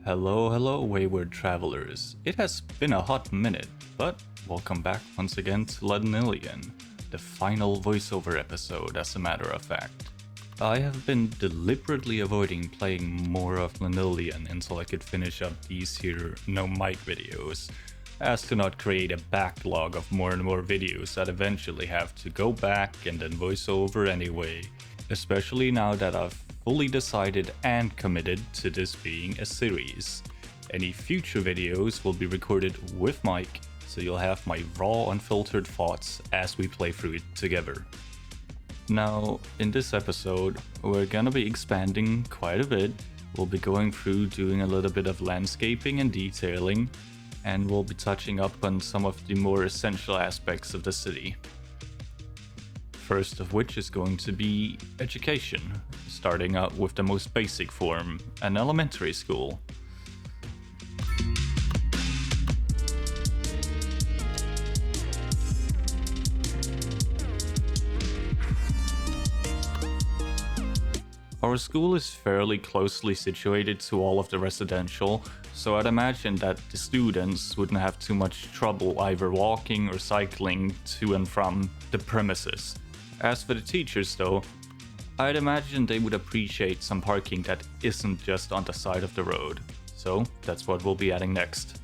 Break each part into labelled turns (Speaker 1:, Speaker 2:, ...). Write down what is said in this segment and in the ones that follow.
Speaker 1: Hello, hello, wayward travelers. It has been a hot minute, but welcome back once again to Llaneilian, the final voiceover episode, as a matter of fact. I have been deliberately avoiding playing more of Llaneilian until I could finish up these here no mic videos, as to not create a backlog of more and more videos that eventually have to go back and then voice over anyway, especially now that I've fully decided and committed to this being a series. Any future videos will be recorded with mic, so you'll have my raw unfiltered thoughts as we play through it together. Now, in this episode, we're gonna be expanding quite a bit. We'll be going through doing a little bit of landscaping and detailing, and we'll be touching up on some of the more essential aspects of the city. First of which is going to be education, starting out with the most basic form, an elementary school. Our school is fairly closely situated to all of the residential, so I'd imagine that the students wouldn't have too much trouble either walking or cycling to and from the premises. As for the teachers though, I'd imagine they would appreciate some parking that isn't just on the side of the road. So that's what we'll be adding next.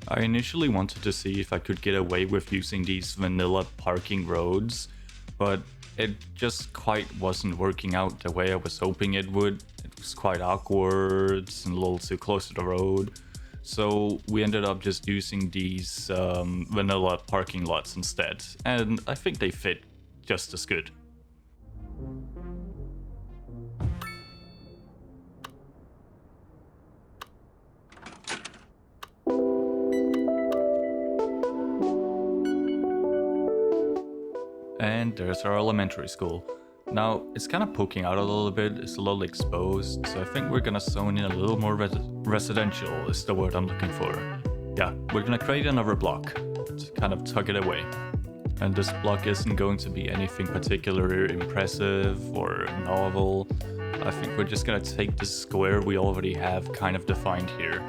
Speaker 1: I initially wanted to see if I could get away with using these vanilla parking roads, but it just quite wasn't working out the way I was hoping it would. It was quite awkward and a little too close to the road. So we ended up just using these vanilla parking lots instead, and I think they fit just as good. And there's our elementary school. Now, it's kind of poking out a little bit, it's a little exposed, so I think we're gonna zone in a little more residential is the word I'm looking for. Yeah, we're gonna create another block to kind of tuck it away. And this block isn't going to be anything particularly impressive or novel. I think we're just gonna take the square we already have kind of defined here.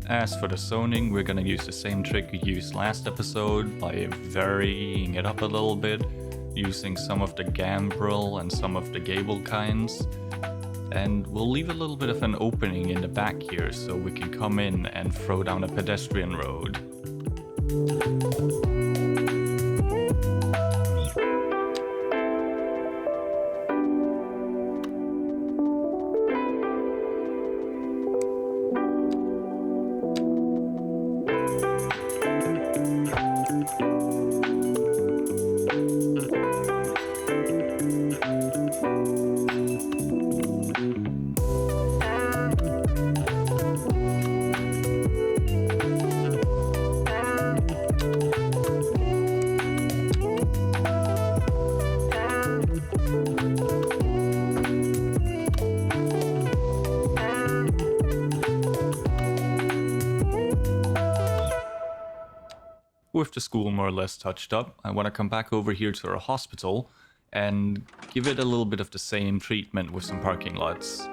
Speaker 1: As for the zoning, we're gonna use the same trick we used last episode by varying it up a little bit, using some of the gambrel and some of the gable kinds. And we'll leave a little bit of an opening in the back here so we can come in and throw down a pedestrian road. With the school more or less touched up, I want to come back over here to our hospital and give it a little bit of the same treatment with some parking lots.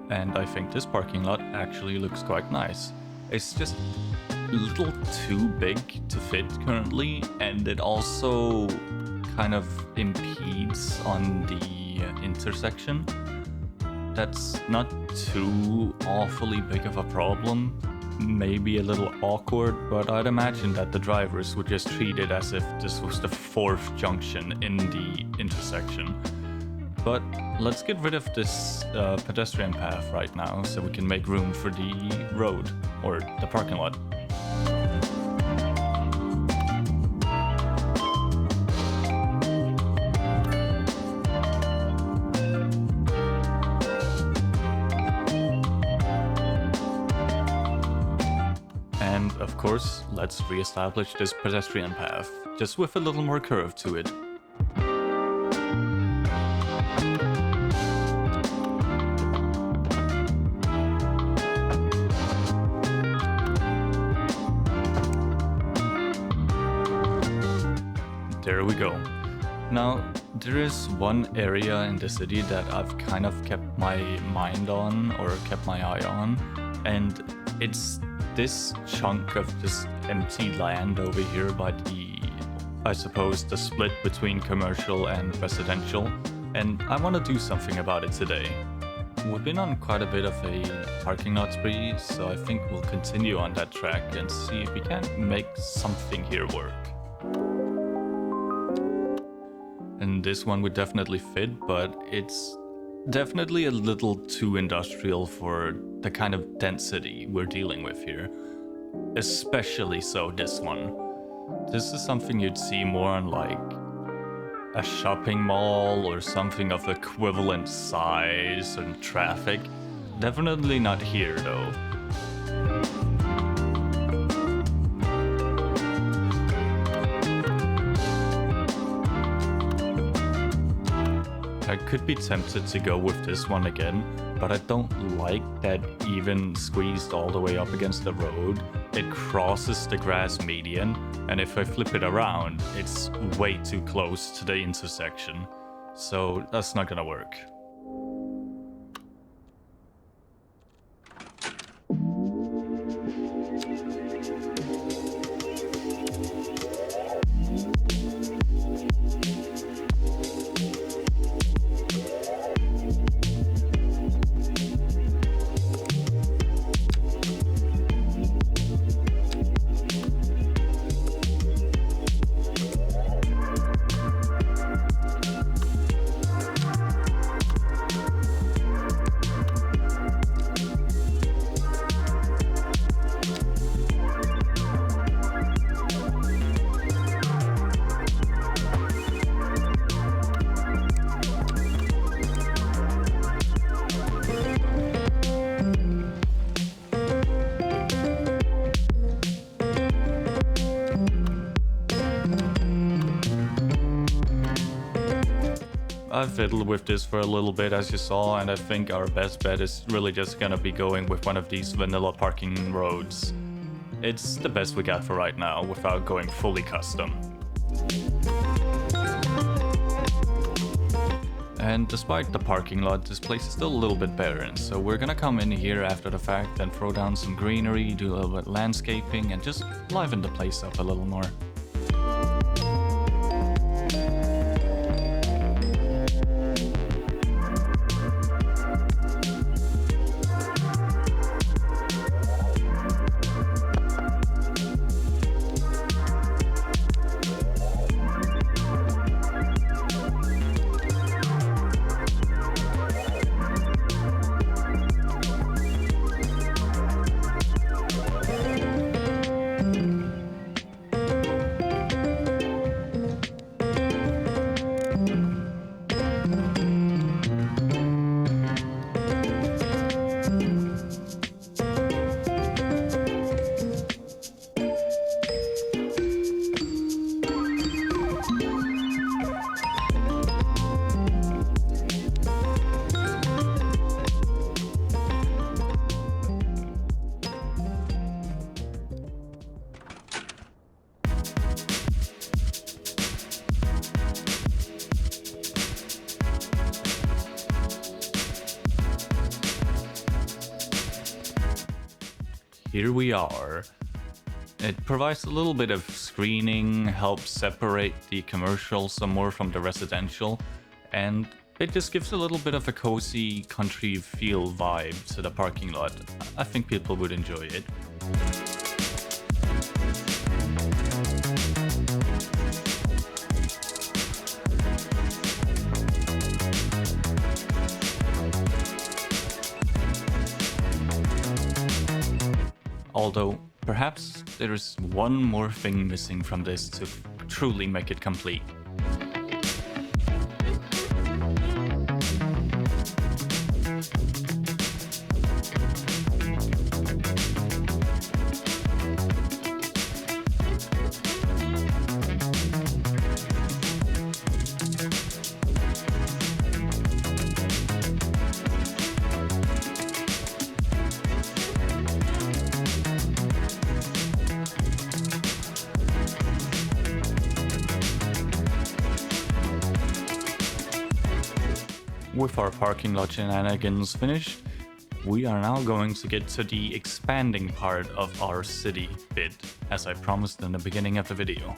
Speaker 1: And I think this parking lot actually looks quite nice. It's just a little too big to fit currently, and it also kind of impedes on the intersection. That's not too awfully big of a problem, maybe a little awkward, but I'd imagine that the drivers would just treat it as if this was the fourth junction in the intersection. But let's get rid of this pedestrian path right now so we can make room for the road, or the parking lot. And of course, let's re-establish this pedestrian path, just with a little more curve to it. There we go. Now, there is one area in the city that I've kind of kept my mind on, or kept my eye on, and it's this chunk of just empty land over here by the, I suppose, the split between commercial and residential, and I want to do something about it today. We've been on quite a bit of a parking lot spree, so I think we'll continue on that track and see if we can make something here work. And this one would definitely fit, but it's definitely a little too industrial for the kind of density we're dealing with here. Especially so this one. This is something you'd see more on like a shopping mall or something of equivalent size and traffic. Definitely not here though. I could be tempted to go with this one again, but I don't like that even squeezed all the way up against the road, it crosses the grass median, and if I flip it around, it's way too close to the intersection. So that's not gonna work. I've fiddled with this for a little bit, as you saw, and I think our best bet is really just gonna be going with one of these vanilla parking roads. It's the best we got for right now, without going fully custom. And despite the parking lot, this place is still a little bit barren, so we're gonna come in here after the fact and throw down some greenery, do a little bit of landscaping, and just liven the place up a little more. Here we are. It provides a little bit of screening, helps separate the commercial some more from the residential, and it just gives a little bit of a cozy country feel vibe to the parking lot. I think people would enjoy it. Although, perhaps there is one more thing missing from this to truly make it complete. With our parking lot shenanigans finished, we are now going to get to the expanding part of our city bit, as I promised in the beginning of the video.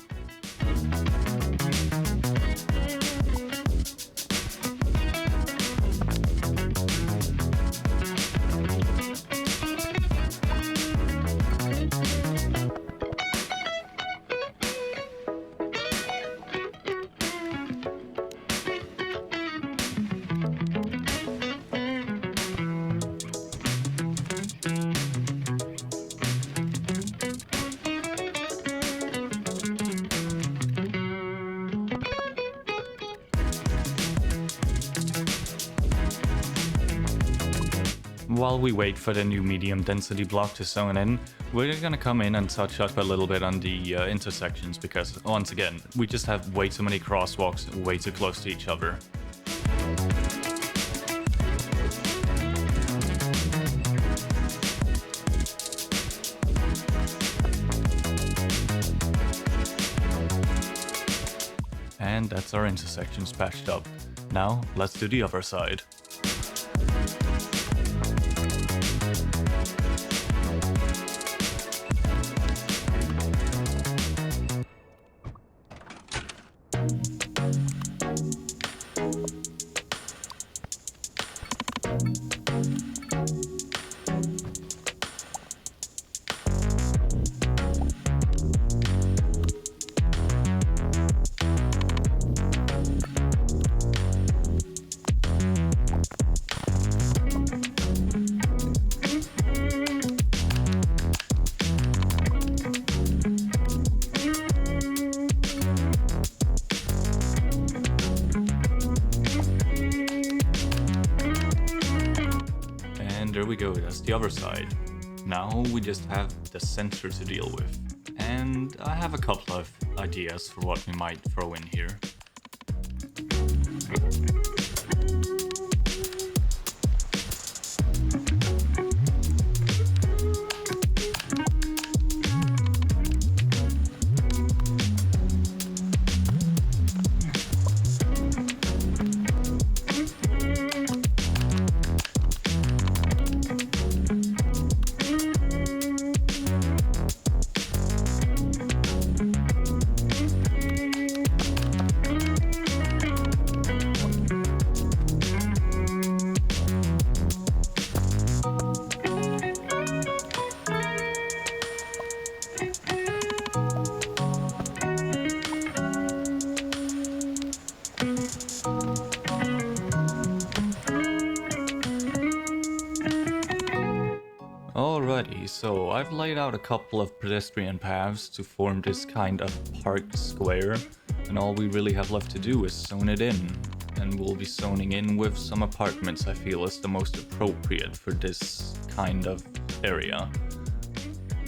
Speaker 1: While we wait for the new medium density block to zone in, we're gonna come in and touch up a little bit on the intersections because, once again, we just have way too many crosswalks way too close to each other. And that's our intersections patched up. Now, let's do the other side. There we go, that's the other side. Now we just have the center to deal with. And I have a couple of ideas for what we might throw in here. Alrighty, so I've laid out a couple of pedestrian paths to form this kind of parked square, and all we really have left to do is zone it in. And we'll be zoning in with some apartments I feel is the most appropriate for this kind of area.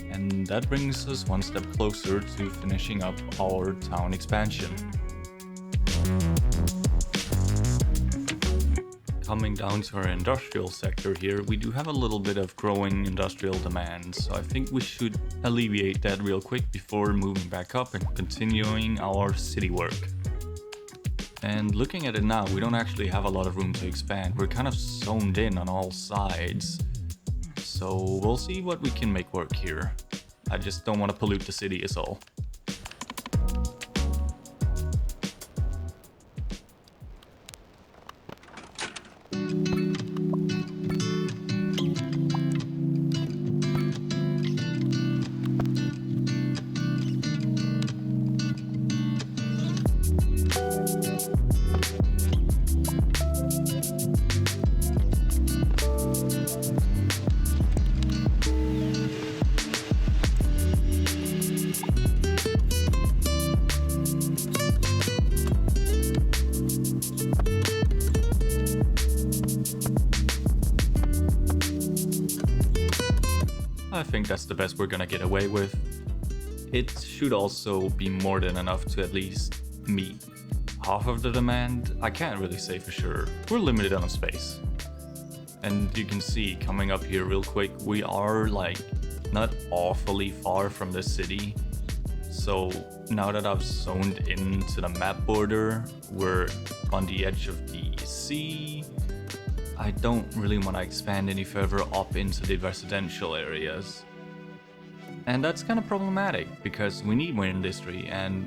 Speaker 1: And that brings us one step closer to finishing up our town expansion. Coming down to our industrial sector here, we do have a little bit of growing industrial demand, so I think we should alleviate that real quick before moving back up and continuing our city work. And looking at it now, we don't actually have a lot of room to expand. We're kind of zoned in on all sides, so we'll see what we can make work here. I just don't want to pollute the city is all. I think that's the best we're gonna get away with. It should also be more than enough to at least meet half of the demand. I can't really say for sure. We're limited on space. And you can see coming up here real quick, we are like not awfully far from the city. So now that I've zoned into the map border, we're on the edge of the sea. I don't really want to expand any further up into the residential areas. And that's kind of problematic because we need more industry, and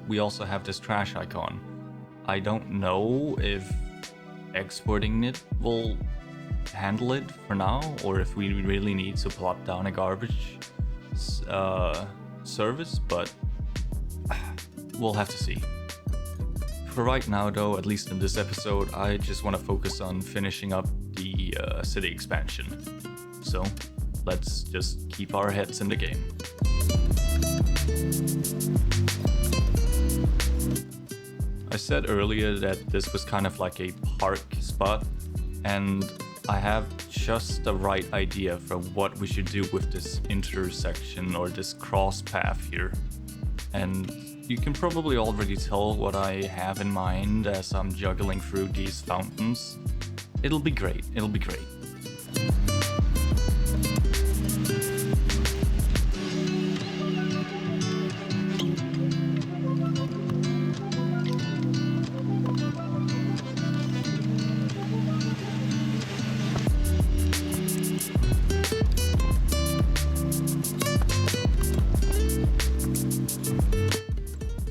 Speaker 1: we also have this trash icon. I don't know if exporting it will handle it for now, or if we really need to plop down a garbage service, but we'll have to see. For right now though, at least in this episode, I just want to focus on finishing up the city expansion. So let's just keep our heads in the game. I said earlier that this was kind of like a park spot, and I have just the right idea for what we should do with this intersection or this cross path here. And you can probably already tell what I have in mind as I'm juggling through these fountains. It'll be great, it'll be great.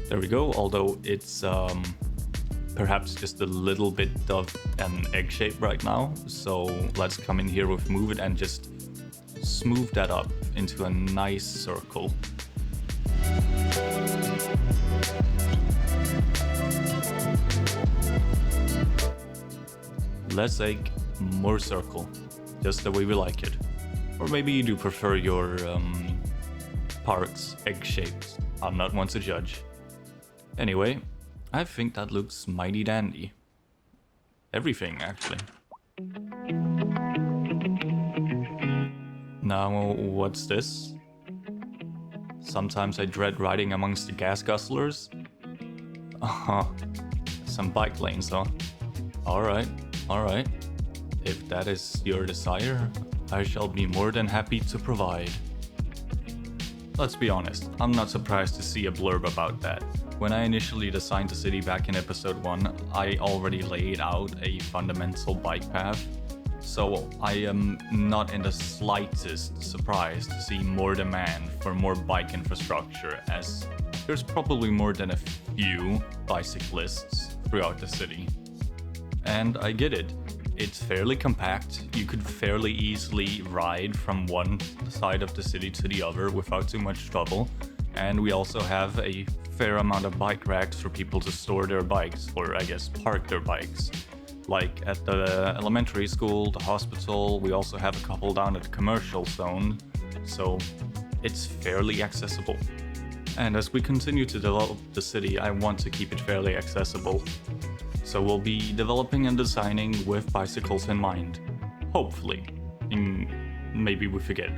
Speaker 1: There we go, although it's perhaps just a little bit of an egg shape right now. So let's come in here with move it and just smooth that up into a nice circle. Less egg, more circle, just the way we like it. Or maybe you do prefer your parks egg shaped. I'm not one to judge. Anyway, I think that looks mighty dandy. Everything, actually. Now, what's this? Sometimes I dread riding amongst the gas guzzlers. Some bike lanes, huh? Alright, alright. If that is your desire, I shall be more than happy to provide. Let's be honest, I'm not surprised to see a blurb about that. When I initially designed the city back in episode 1, I already laid out a fundamental bike path, so I am not in the slightest surprised to see more demand for more bike infrastructure, as there's probably more than a few bicyclists throughout the city. And I get it. It's fairly compact, you could fairly easily ride from one side of the city to the other without too much trouble, and we also have a fair amount of bike racks for people to store their bikes, or I guess park their bikes. Like at the elementary school, the hospital, we also have a couple down at the commercial zone, so it's fairly accessible. And as we continue to develop the city, I want to keep it fairly accessible. So we'll be developing and designing with bicycles in mind. Hopefully. Maybe we forget.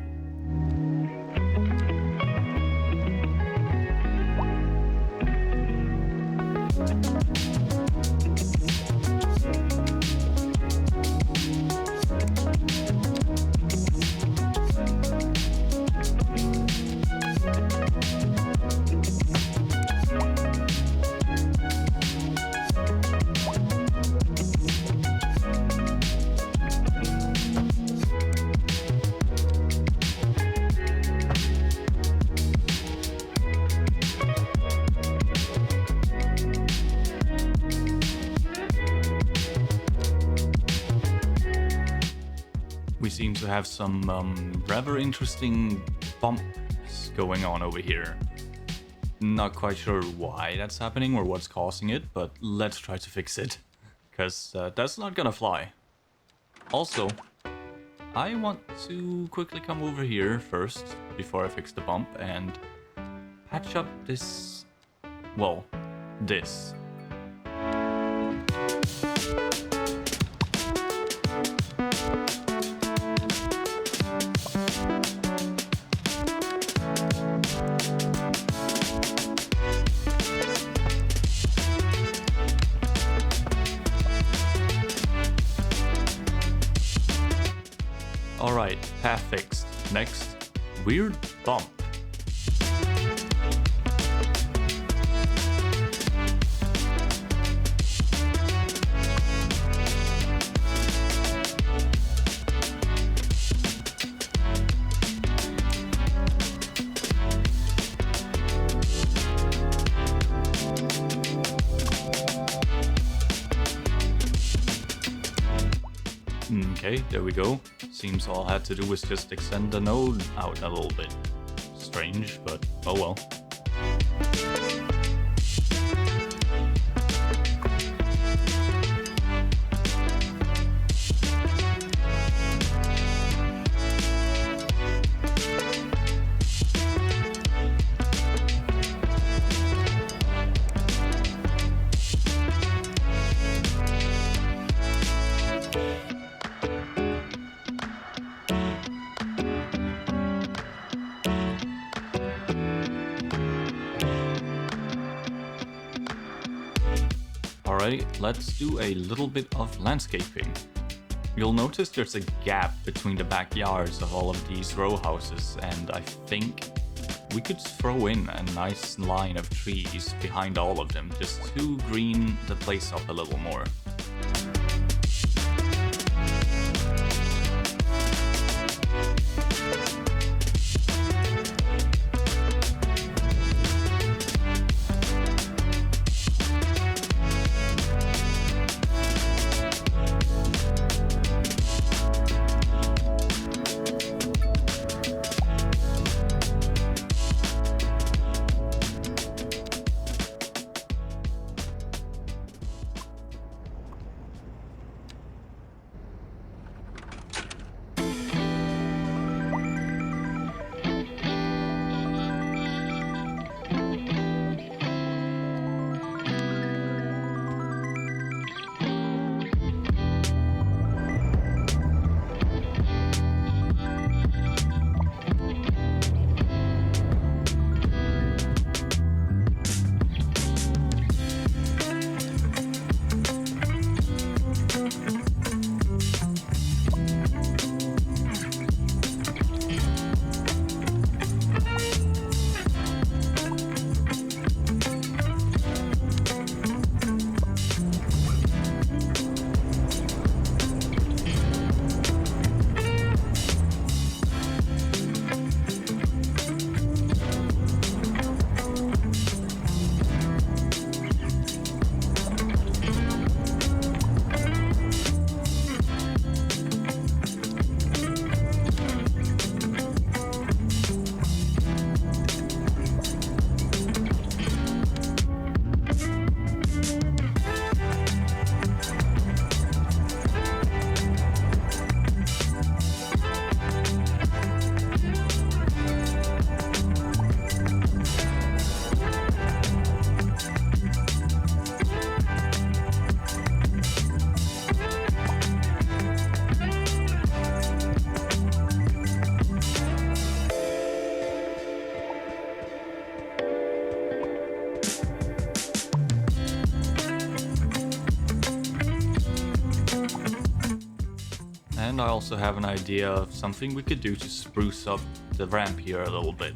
Speaker 1: We seem to have some rather interesting bumps going on over here. Not quite sure why that's happening or what's causing it, but let's try to fix it, because that's not gonna fly. Also, I want to quickly come over here first, before I fix the bump, and patch up this... well, this. Alright, path fixed. Next, weird bump. Okay, there we go. Seems all I had to do was just extend the node out a little bit. Strange, but oh well. Alright, let's do a little bit of landscaping. You'll notice there's a gap between the backyards of all of these row houses, and I think we could throw in a nice line of trees behind all of them, just to green the place up a little more. And I also have an idea of something we could do to spruce up the ramp here a little bit.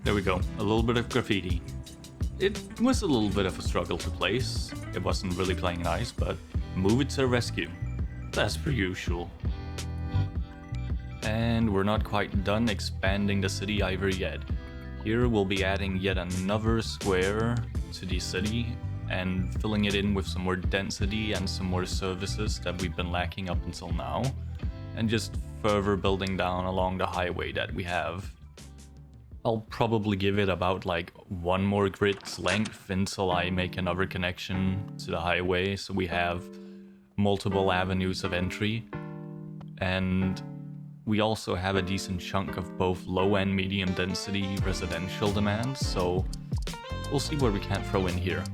Speaker 1: There we go, a little bit of graffiti. It was a little bit of a struggle to place. It wasn't really playing nice, but move it to the rescue. That's per usual. And we're not quite done expanding the city either yet. Here we'll be adding yet another square to the city and filling it in with some more density and some more services that we've been lacking up until now. And just further building down along the highway that we have. I'll probably give it about like one more grid's length until I make another connection to the highway, so we have multiple avenues of entry. And we also have a decent chunk of both low and medium density residential demand, so we'll see what we can throw in here.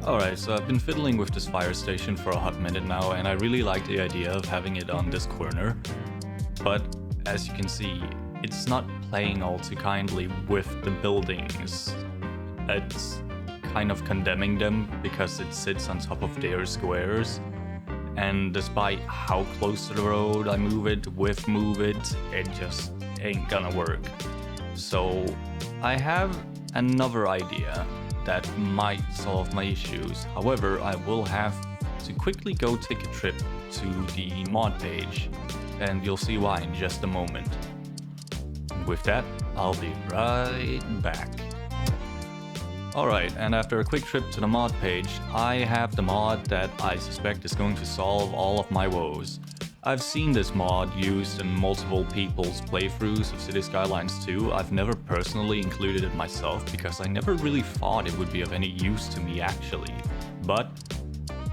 Speaker 1: Alright, so I've been fiddling with this fire station for a hot minute now, and I really like the idea of having it on this corner. But as you can see, it's not playing all too kindly with the buildings. It's kind of condemning them because it sits on top of their squares. And despite how close to the road I move it, it just ain't gonna work. So I have another idea that might solve my issues. However, I will have to quickly go take a trip to the mod page, and you'll see why in just a moment. With that, I'll be right back. Alright, and after a quick trip to the mod page, I have the mod that I suspect is going to solve all of my woes. I've seen this mod used in multiple people's playthroughs of City Skylines 2. I've never personally included it myself because I never really thought it would be of any use to me actually. But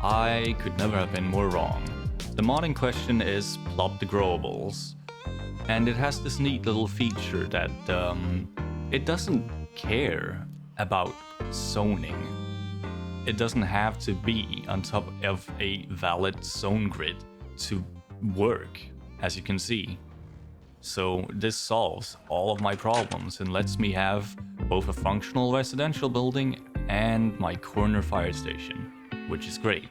Speaker 1: I could never have been more wrong. The mod in question is Plop the Growables, and it has this neat little feature that it doesn't care about zoning. It doesn't have to be on top of a valid zone grid to work, as you can see. So this solves all of my problems and lets me have both a functional residential building and my corner fire station, which is great.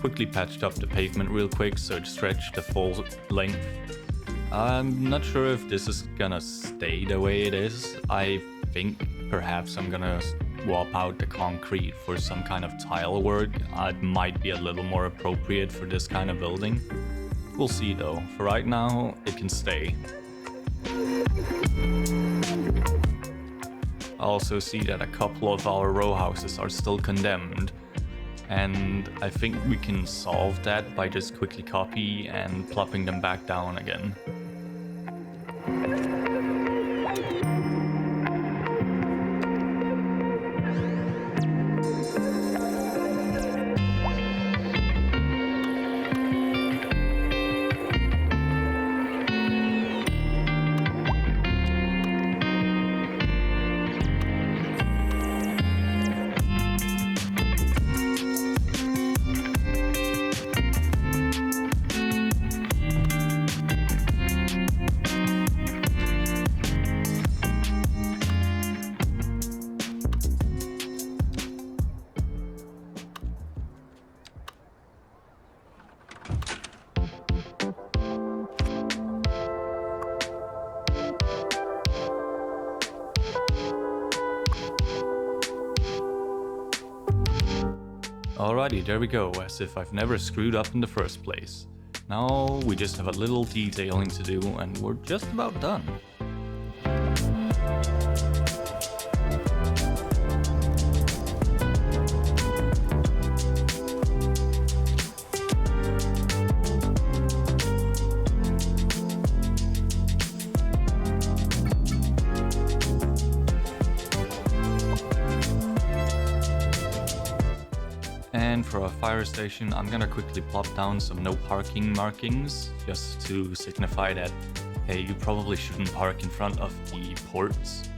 Speaker 1: Quickly patched up the pavement real quick so it stretched the full length. I'm not sure if this is gonna stay the way it is. I think perhaps I'm gonna swap out the concrete for some kind of tile work. It might be a little more appropriate for this kind of building. We'll see though. For right now, it can stay. I also see that a couple of our row houses are still condemned. And I think we can solve that by just quickly copy and plopping them back down again. Alrighty, there we go, as if I've never screwed up in the first place. Now we just have a little detailing to do and we're just about done. And for a fire station, I'm gonna quickly plop down some no parking markings, just to signify that, hey, you probably shouldn't park in front of the ports.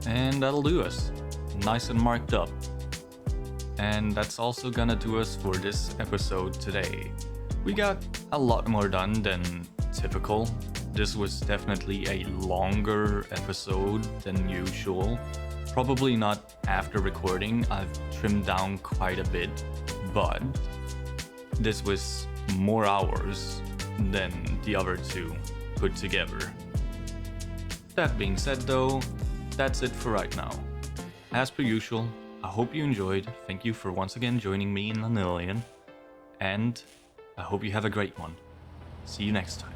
Speaker 1: And that'll do us. Nice and marked up. And that's also gonna do us for this episode today. We got a lot more done than typical. This was definitely a longer episode than usual. Probably not after recording, I've trimmed down quite a bit, but this was more hours than the other two put together. That being said though, that's it for right now. As per usual, I hope you enjoyed. Thank you for once again joining me in Llaneilian. And I hope you have a great one. See you next time.